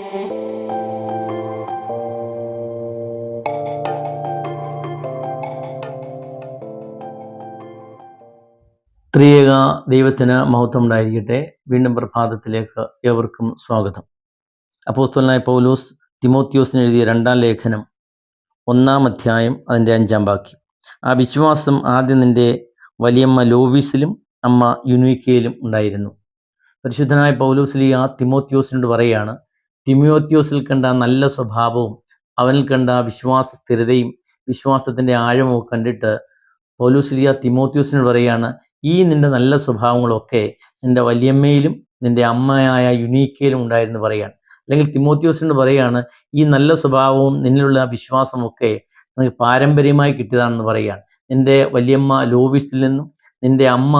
ത്രിയേക ദൈവത്തിന് മഹത്വം ഉണ്ടായിരിക്കട്ടെ. വീണ്ടും പ്രഭാതത്തിലേക്ക് ഏവർക്കും സ്വാഗതം. അപ്പോസ്തലനായ പൗലോസ് തിമോത്തിയോസിന് എഴുതിയ 2-ാം ലേഖനം 1-ാം അധ്യായം അതിൻ്റെ 5-ാം വാക്യം. ആ വിശ്വാസം ആദ്യം നിൻ്റെ വലിയമ്മ ലോവീസിലും അമ്മ യുനീക്കയിലും ഉണ്ടായിരുന്നു. പരിശുദ്ധനായ പൗലോസ്ലീഹ തിമോത്തിയോസിനോട് പറയുകയാണ്, തിമോത്തിയോസിൽ കണ്ട നല്ല സ്വഭാവവും അവനിൽ കണ്ട വിശ്വാസ സ്ഥിരതയും വിശ്വാസത്തിൻ്റെ ആഴവും കണ്ടിട്ട് പൗലോസ്ലീഹ തിമോത്തിയോസിനോട് പറയുകയാണ്, ഈ നിൻ്റെ നല്ല സ്വഭാവങ്ങളൊക്കെ നിൻ്റെ വലിയമ്മയിലും നിൻ്റെ അമ്മയായ യുനീക്കയിലും ഉണ്ടായിരുന്നു പറയുകയാണ്. അല്ലെങ്കിൽ തിമോത്തിയോസിനോട് പറയുകയാണ്, ഈ നല്ല സ്വഭാവവും നിന്നിലുള്ള വിശ്വാസമൊക്കെ നിനക്ക് പാരമ്പര്യമായി കിട്ടിയതാണെന്ന് പറയുകയാണ്. നിൻ്റെ വലിയമ്മ ലോവീസിൽ നിന്നും നിൻ്റെ അമ്മ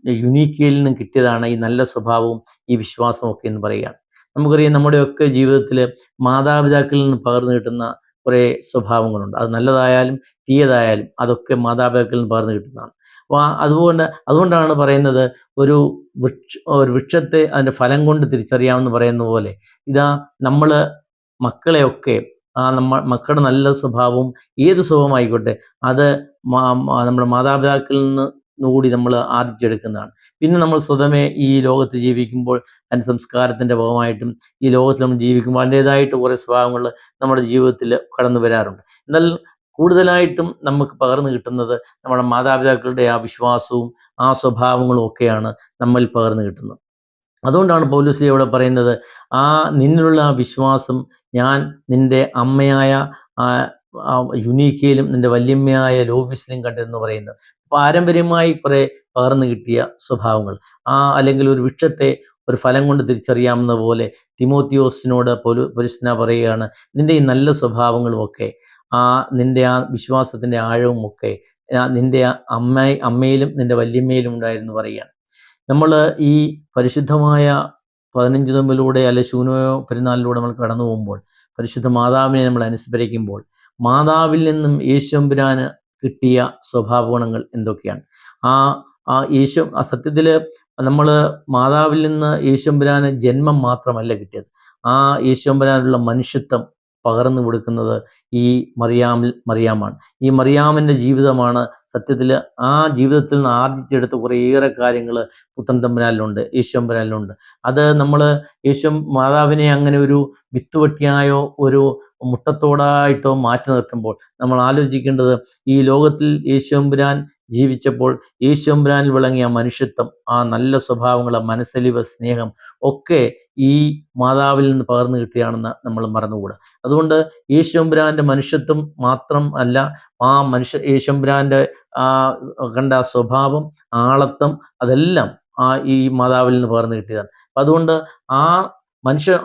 യുനീക്കയിൽ നിന്നും കിട്ടിയതാണ് ഈ നല്ല സ്വഭാവവും ഈ വിശ്വാസമൊക്കെ എന്ന് പറയുകയാണ്. നമുക്കറിയാം, നമ്മുടെയൊക്കെ ജീവിതത്തിൽ മാതാപിതാക്കളിൽ നിന്ന് പകർന്നു കിട്ടുന്ന കുറേ സ്വഭാവങ്ങളുണ്ട്. അത് നല്ലതായാലും തീയതായാലും അതൊക്കെ മാതാപിതാക്കളിൽ നിന്ന് പകർന്നു കിട്ടുന്നതാണ്. അപ്പോൾ അതുകൊണ്ടാണ് പറയുന്നത്, ഒരു വൃക്ഷത്തെ അതിൻ്റെ ഫലം കൊണ്ട് തിരിച്ചറിയാമെന്ന് പറയുന്ന പോലെ, ഇതാ നമ്മൾ മക്കളെയൊക്കെ മക്കളുടെ നല്ല സ്വഭാവവും ഏത് സ്വഭാവമായിക്കോട്ടെ അത് നമ്മുടെ മാതാപിതാക്കളിൽ നിന്ന് കൂടി നമ്മൾ ആർജിച്ചെടുക്കുന്നതാണ്. പിന്നെ നമ്മൾ സ്വതമേ ഈ ലോകത്ത് ജീവിക്കുമ്പോൾ അതിൻ്റെ സംസ്കാരത്തിൻ്റെ ഭാഗമായിട്ടും ഈ ലോകത്തിൽ നമ്മൾ ജീവിക്കുമ്പോൾ അതിൻ്റേതായിട്ട് കുറേ സ്വഭാവങ്ങൾ നമ്മുടെ ജീവിതത്തിൽ കടന്നു വരാറുണ്ട്. എന്നാൽ കൂടുതലായിട്ടും നമുക്ക് പകർന്നു കിട്ടുന്നത് നമ്മുടെ മാതാപിതാക്കളുടെ ആ വിശ്വാസവും ആ സ്വഭാവങ്ങളും ഒക്കെയാണ് നമ്മിൽ പകർന്നു കിട്ടുന്നത്. അതുകൊണ്ടാണ് പൗലോസ് ഇവിടെ പറയുന്നത്, ആ നിന്നിലുള്ള വിശ്വാസം ഞാൻ നിൻ്റെ അമ്മയായ യുനീക്കയിലും നിൻ്റെ വല്യമ്മയായ ലോവീസിലും കണ്ടെന്ന് പറയുന്നത്. പാരമ്പര്യമായി കുറേ പകർന്നു കിട്ടിയ സ്വഭാവങ്ങൾ, അല്ലെങ്കിൽ ഒരു വൃക്ഷത്തെ ഒരു ഫലം കൊണ്ട് തിരിച്ചറിയാവുന്ന പോലെ തിമോത്തിയോസിനോട് പരിശുദ്ധനായ പറയുകയാണ്, നിൻ്റെ ഈ നല്ല സ്വഭാവങ്ങളുമൊക്കെ നിൻ്റെ ആ വിശ്വാസത്തിൻ്റെ ആഴവും ഒക്കെ നിൻ്റെ അമ്മയിലും നിൻ്റെ വല്യമ്മയിലും ഉണ്ടായിരുന്നു പറയുകയാണ്. നമ്മൾ ഈ പരിശുദ്ധമായ 15 നോമ്പിലൂടെ അല്ലെ ശൂന്യോ പെരുന്നാളിലൂടെ നമ്മൾ കടന്നു പോകുമ്പോൾ പരിശുദ്ധ മാതാവിനെ നമ്മൾ അനുസ്മരിക്കുമ്പോൾ മാതാവിൽ നിന്നും യേശുമ്പുരാന് കിട്ടിയ സ്വഭാവ ഗുണങ്ങൾ എന്തൊക്കെയാണ്? സത്യത്തിൽ നമ്മൾ മാതാവിൽ നിന്ന് യേശുമ്പുരാന് ജന്മം മാത്രമല്ല കിട്ടിയത്, ആ യേശുമ്പുരാനുള്ള മനുഷ്യത്വം പകർന്നു കൊടുക്കുന്നത് ഈ മറിയാമാണ്. ഈ മറിയാമിൻ്റെ ജീവിതമാണ് സത്യത്തിൽ ആ ജീവിതത്തിൽ നിന്ന് ആർജിച്ചെടുത്ത കുറേയേറെ കാര്യങ്ങൾ പുത്രൻ തമ്പുരാനിലുണ്ട്, യേശുമ്പുരാനിലുണ്ട്. അത് നമ്മൾ മാതാവിനെ അങ്ങനെ ഒരു വിത്തുവെട്ടിയായോ ഒരു മുട്ടത്തോടായിട്ടോ മാറ്റി നിർത്തുമ്പോൾ നമ്മൾ ആലോചിക്കേണ്ടത്, ഈ ലോകത്തിൽ യേശുമ്പുരാൻ ജീവിച്ചപ്പോൾ യേശുമ്പുരാനിൽ വിളങ്ങിയ മനുഷ്യത്വം, ആ നല്ല സ്വഭാവങ്ങൾ, മനസ്സലിവ്, സ്നേഹം ഒക്കെ ഈ മാതാവിൽ നിന്ന് പകർന്നു കിട്ടിയാണെന്ന് നമ്മൾ മറന്നുകൂടാ. അതുകൊണ്ട് യേശുമ്പുരാൻ്റെ മനുഷ്യത്വം മാത്രം അല്ല, യേശുമ്പുരാൻ്റെ കണ്ട സ്വഭാവം, ആളത്വം, അതെല്ലാം ഈ മാതാവിൽ നിന്ന് പകർന്നു കിട്ടിയതാണ്. അപ്പം അതുകൊണ്ട്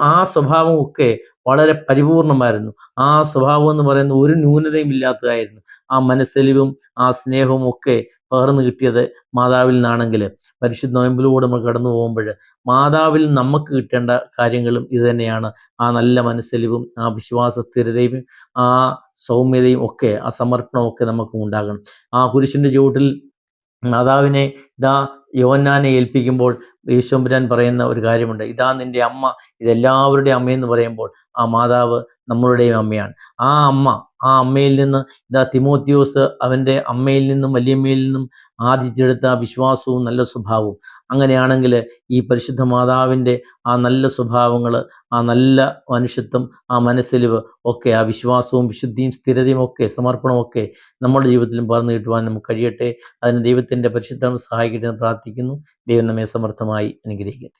ആ സ്വഭാവമൊക്കെ വളരെ പരിപൂർണമായിരുന്നു. ആ സ്വഭാവം എന്ന് പറയുന്നത് ഒരു ന്യൂനതയും ഇല്ലാത്തതായിരുന്നു. ആ മനസ്സലിവും ആ സ്നേഹവും ഒക്കെ പകർന്നു കിട്ടിയത് മാതാവിൽ നിന്നാണെങ്കിൽ, പരിശുദ്ധ നോയമ്പിലൂടെ നമ്മൾ കടന്നു പോകുമ്പോൾ മാതാവിൽ നമുക്ക് കിട്ടേണ്ട കാര്യങ്ങളും ഇത് തന്നെയാണ്. ആ നല്ല മനസ്സലിവും ആ വിശ്വാസ സ്ഥിരതയും ആ സൗമ്യതയും ഒക്കെ, ആ സമർപ്പണവും ഒക്കെ നമുക്ക് ഉണ്ടാകണം. ആ കുരിശിൻ്റെ ചുവട്ടിൽ മാതാവിനെ യോഹന്നാനെ ഏൽപ്പിക്കുമ്പോൾ യേശുമ്പുരാൻ പറയുന്ന ഒരു കാര്യമുണ്ട്, ഇതാ നിൻ്റെ അമ്മ, ഇതെല്ലാവരുടെയും അമ്മയെന്ന് പറയുമ്പോൾ ആ മാതാവ് നമ്മളുടെയും അമ്മയാണ്. ആ അമ്മയിൽ നിന്ന് തിമോത്തിയോസ് അവൻ്റെ അമ്മയിൽ നിന്നും വല്യമ്മയിൽ നിന്നും ആർജിച്ചെടുത്ത വിശ്വാസവും നല്ല സ്വഭാവവും. അങ്ങനെയാണെങ്കിൽ ഈ പരിശുദ്ധ മാതാവിൻ്റെ ആ നല്ല സ്വഭാവങ്ങൾ, ആ നല്ല മനുഷ്യത്വം, ആ മനസ്സലിവ് ഒക്കെ, ആ വിശ്വാസവും വിശുദ്ധിയും സ്ഥിരതയും ഒക്കെ സമർപ്പണവും ഒക്കെ നമ്മുടെ ജീവിതത്തിലും പകർന്നു കിട്ടുവാൻ നമുക്ക് കഴിയട്ടെ. അതിന് ദൈവത്തിൻ്റെ പരിശുദ്ധം സഹായിക്കട്ടെ എന്ന് പ്രാർത്ഥിക്കുന്നു. ദൈവം നമ്മെ സമർത്ഥമായി അനുഗ്രഹിക്കട്ടെ.